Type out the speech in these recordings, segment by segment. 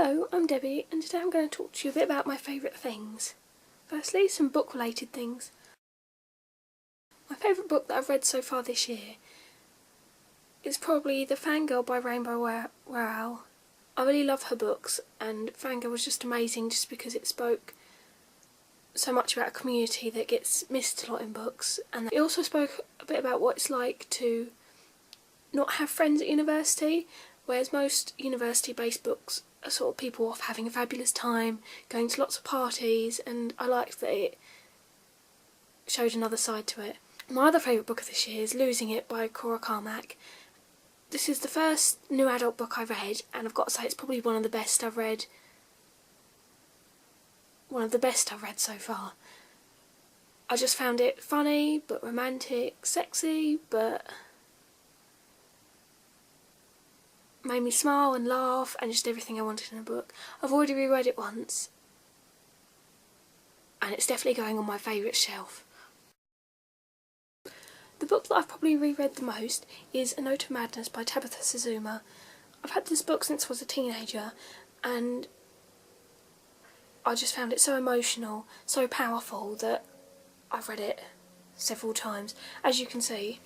Hello, I'm Debbie and today I'm going to talk to you a bit about my favourite things. Firstly, some book related things. My favourite book that I've read so far this year is probably The Fangirl by Rainbow Rowell. I really love her books and Fangirl was just amazing just because it spoke so much about a community that gets missed a lot in books, and it also spoke a bit about what it's like to not have friends at university, whereas most university based books are sort of people off having a fabulous time, going to lots of parties, and I liked that it showed another side to it. My other favourite book of this year is Losing It by Cora Carmack. This is the first new adult book I read, and I've got to say it's probably one of the best I've read so far. I just found it funny, but romantic, sexy, but made me smile and laugh and just everything I wanted in a book. I've already reread it once and it's definitely going on my favourite shelf. The book that I've probably reread the most is A Note of Madness by Tabitha Suzuma. I've had this book since I was a teenager and I just found it so emotional, so powerful that I've read it several times. As you can see,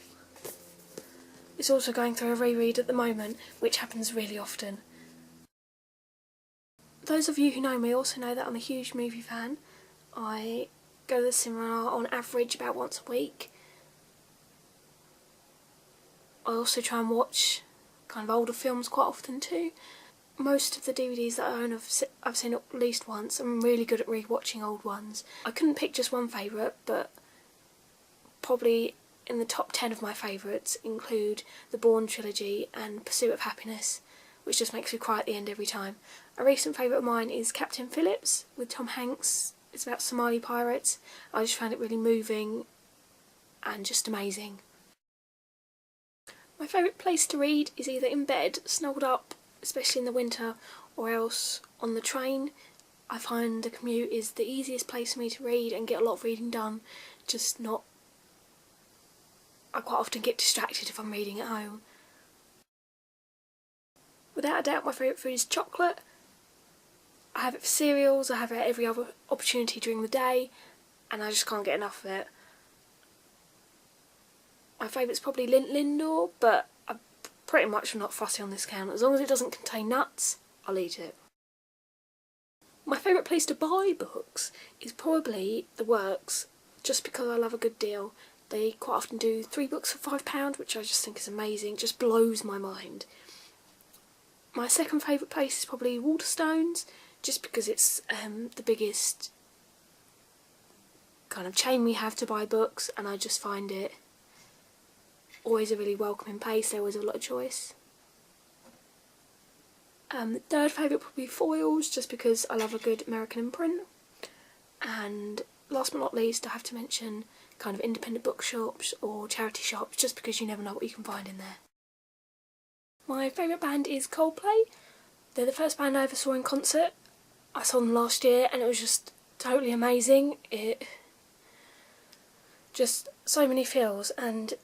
it's also going through a reread at the moment, which happens really often. Those of you who know me also know that I'm a huge movie fan. I go to the cinema on average about once a week. I also try and watch kind of older films quite often too. Most of the DVDs that I own I've seen at least once. I'm really good at re-watching old ones. I couldn't pick just one favourite, but probably in the top 10 of my favourites include the Bourne trilogy and Pursuit of Happiness, which just makes me cry at the end every time. A recent favourite of mine is Captain Phillips with Tom Hanks. It's about Somali pirates. I just found it really moving and just amazing. My favourite place to read is either in bed, snuggled up, especially in the winter, or else on the train. I find the commute is the easiest place for me to read and get a lot of reading done, I quite often get distracted if I'm reading at home. Without a doubt my favourite food is chocolate. I have it for cereals, I have it at every other opportunity during the day, and I just can't get enough of it. My favourite's probably Lindt Lindor, but I'm pretty much not fussy on this count. As long as it doesn't contain nuts, I'll eat it. My favourite place to buy books is probably The Works, just because I love a good deal. They quite often do 3 books for £5, which I just think is amazing, just blows my mind. My second favourite place is probably Waterstones, just because it's the biggest kind of chain we have to buy books, and I just find it always a really welcoming place. They always have a lot of choice. The third favourite would be Foyles, just because I love a good American imprint. And last but not least, I have to mention kind of independent bookshops or charity shops, just because you never know what you can find in there. My favourite band is Coldplay. They're the first band I ever saw in concert. I saw them last year and it was just totally amazing. It just so many feels, and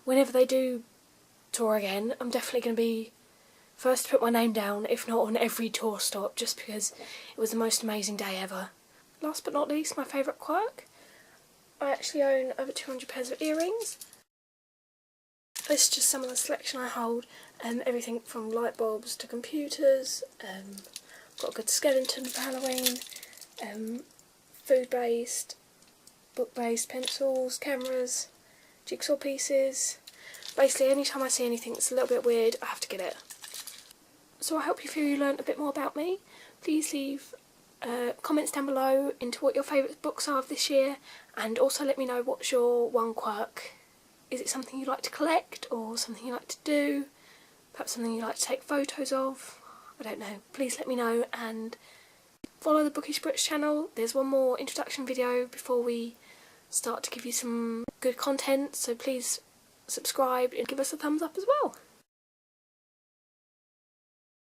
whenever they do tour again, I'm definitely going to be first to put my name down, if not on every tour stop, just because it was the most amazing day ever. Last but not least, my favourite quirk. I actually own over 200 pairs of earrings. This is just some of the selection I hold. Everything from light bulbs to computers. Got a good skeleton for Halloween. Food-based, book-based pencils, cameras, jigsaw pieces. Basically, anytime I see anything that's a little bit weird, I have to get it. So I hope you feel you learned a bit more about me. Please leave comments down below into what your favourite books are of this year, and also let me know what's your one quirk. Is it something you like to collect, or something you like to do? Perhaps something you like to take photos of? I don't know. Please let me know, and follow the Bookish Brits channel. There's one more introduction video before we start to give you some good content, so please subscribe and give us a thumbs up as well.